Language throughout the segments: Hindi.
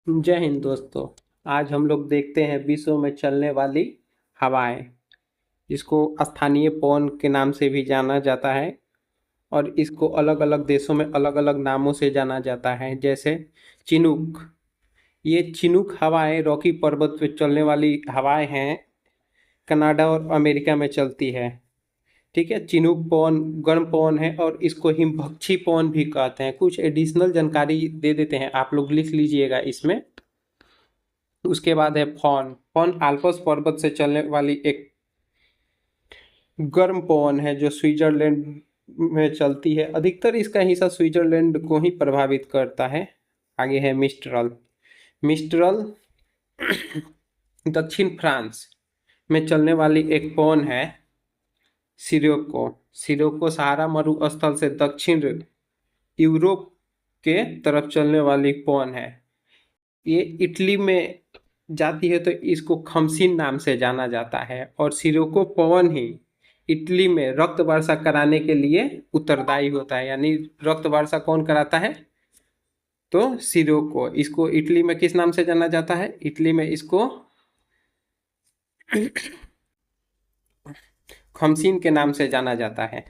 जय हिंद दोस्तों। आज हम लोग देखते हैं विश्व में चलने वाली हवाएं, जिसको स्थानीय पवन के नाम से भी जाना जाता है और इसको अलग अलग देशों में अलग अलग नामों से जाना जाता है। जैसे चिनूक। ये चिनूक हवाएं रॉकी पर्वत पे चलने वाली हवाएं हैं। कनाडा और अमेरिका में चलती है। ठीक है, चिनूक पवन गर्म पवन है और इसको हिमभक्षी पवन भी कहते हैं। कुछ एडिशनल जानकारी दे देते हैं, आप लोग लिख लीजिएगा इसमें। उसके बाद है फॉन। फॉन आल्प्स पर्वत से चलने वाली एक गर्म पवन है जो स्विट्जरलैंड में चलती है। अधिकतर इसका हिस्सा स्विट्जरलैंड को ही प्रभावित करता है। आगे है मिस्ट्रल। मिस्ट्रल दक्षिण फ्रांस में चलने वाली एक पवन है। सिरोको। सिरोको सहारा मरुस्थल से दक्षिण यूरोप के तरफ चलने वाली पवन है। ये इटली में जाती है तो इसको खमसीन नाम से जाना जाता है। और सिरोको पवन ही इटली में रक्त वर्षा कराने के लिए उत्तरदायी होता है। यानी रक्त वर्षा कौन कराता है? तो सिरोको। इसको इटली में किस नाम से जाना जाता है? इटली में इसको खमसीन के नाम से जाना जाता है।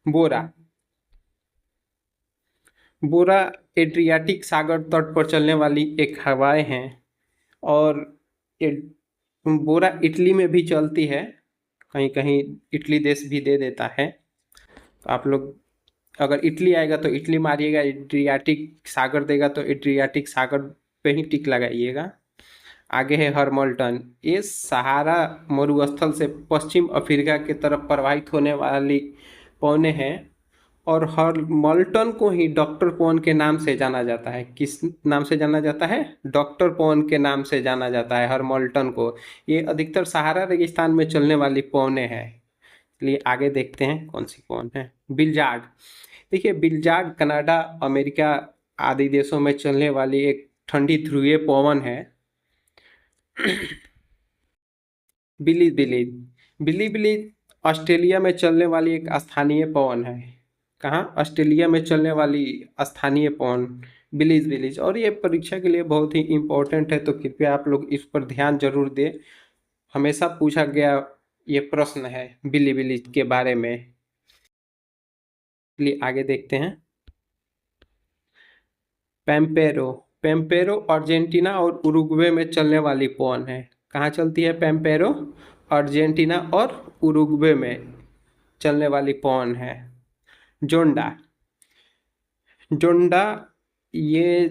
बोरा। बोरा एड्रियाटिक सागर तट पर चलने वाली एक हवाएं हैं और ये बोरा इटली में भी चलती है। कहीं कहीं इटली देश भी दे देता है। तो आप लोग अगर इटली आएगा तो इटली मारिएगा, एड्रियाटिक सागर देगा तो एड्रियाटिक सागर पे ही टिक लगाइएगा। आगे है हरमल्टन। ये सहारा मरुस्थल से पश्चिम अफ्रीका की तरफ प्रवाहित होने वाली पवनें हैं और हरमल्टन को ही डॉक्टर पवन के नाम से जाना जाता है। किस नाम से जाना जाता है? डॉक्टर पवन के नाम से जाना जाता है हरमल्टन को। ये अधिकतर सहारा रेगिस्तान में चलने वाली पवनें हैं। चलिए आगे देखते हैं कौन सी पवन है। बिलजार्ड। देखिए, बिलजार्ड कनाडा, अमेरिका आदि देशों में चलने वाली एक ठंडी ध्रुवीय पवन है। बिली बिली। बिली बिली ऑस्ट्रेलिया में चलने वाली एक स्थानीय पवन है। कहाँ? ऑस्ट्रेलिया में चलने वाली स्थानीय पवन बिलीज बिलीज। और ये परीक्षा के लिए बहुत ही इम्पोर्टेंट है, तो कृपया आप लोग इस पर ध्यान जरूर दें। हमेशा पूछा गया ये प्रश्न है बिली बिलीज के बारे में। चलिए आगे देखते हैं। पेम्पेरो। पेम्पेरो अर्जेंटीना और उरुग्वे में चलने वाली पवन है। कहाँ चलती है पेम्पेरो? अर्जेंटीना और उरुग्वे में चलने वाली पवन है। जोंडा। जोंडा ये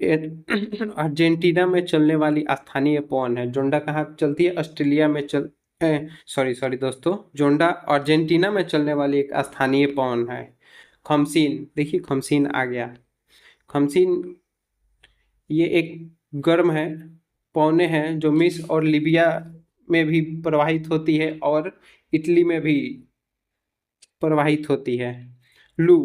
अर्जेंटीना में चलने वाली स्थानीय पवन है। जोंडा कहाँ चलती है? ऑस्ट्रेलिया में सॉरी सॉरी दोस्तों, जोंडा अर्जेंटीना में चलने वाली एक स्थानीय पवन है। खमसीन। देखिए खमसीन आ गया। खमसीन ये एक गर्म है पौने हैं जो मिस्र और लीबिया में भी प्रवाहित होती है और इटली में भी प्रवाहित होती है। लू।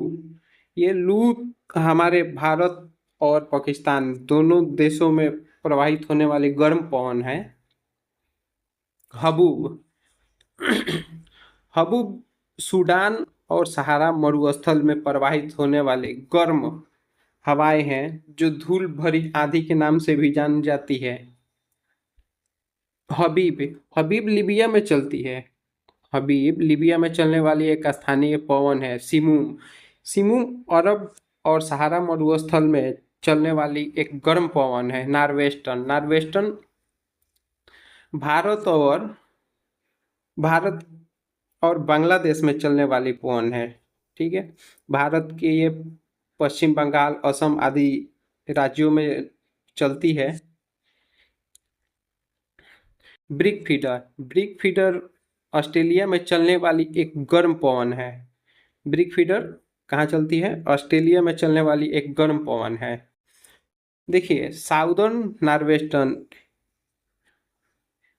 ये लू हमारे भारत और पाकिस्तान दोनों देशों में प्रवाहित होने वाली गर्म पवन है। हबूब। हबूब सूडान और सहारा मरुस्थल में प्रवाहित होने वाले गर्म हवाएं हैं जो धूल भरी आंधी के नाम से भी जानी जाती है। हबीब। हबीब लीबिया में चलती है। हबीब लीबिया में चलने वाली एक स्थानीय पवन है। सिमूम। सिमूम अरब और सहारा मरुस्थल में चलने वाली एक गर्म पवन है। नॉर्वेस्टर्न। नॉर्वेस्टर्न भारत और भारत और बांग्लादेश में चलने वाली पवन है। ठीक है, भारत के ये पश्चिम बंगाल, असम आदि राज्यों में चलती है। Brick feeder. Brick feeder Australia में चलने वाली एक गर्म पवन है। ब्रिक फीडर कहाँ चलती है? ऑस्ट्रेलिया में चलने वाली एक गर्म पवन है। देखिए साउदर्न नॉर्वेस्टर्न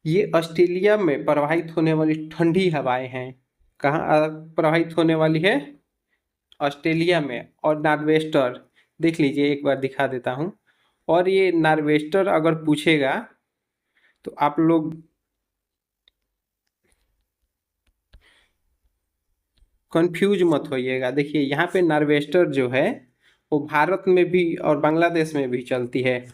ये ऑस्ट्रेलिया में प्रवाहित होने वाली ठंडी हवाएं हैं। कहाँ प्रवाहित होने वाली है? ऑस्ट्रेलिया में। और नॉर्वेस्टर देख लीजिए, एक बार दिखा देता हूँ। और ये नॉर्वेस्टर अगर पूछेगा तो आप लोग कंफ्यूज मत होइएगा। देखिए यहाँ पे नॉर्वेस्टर जो है वो भारत में भी और बांग्लादेश में भी चलती है।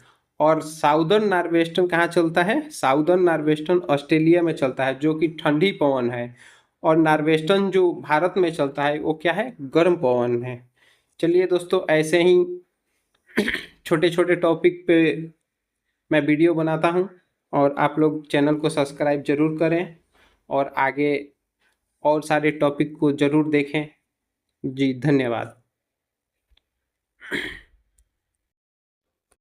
और साउदर्न नॉर्वेस्टर्न कहाँ चलता है? साउदर्न नॉर्वेस्टर्न ऑस्ट्रेलिया में चलता है, जो कि ठंडी पवन है। और नॉर्वेस्टर्न जो भारत में चलता है वो क्या है? गर्म पवन है। चलिए दोस्तों, ऐसे ही छोटे छोटे टॉपिक पे मैं वीडियो बनाता हूँ, और आप लोग चैनल को सब्सक्राइब जरूर करें और आगे और सारे टॉपिक को जरूर देखें। जी धन्यवाद।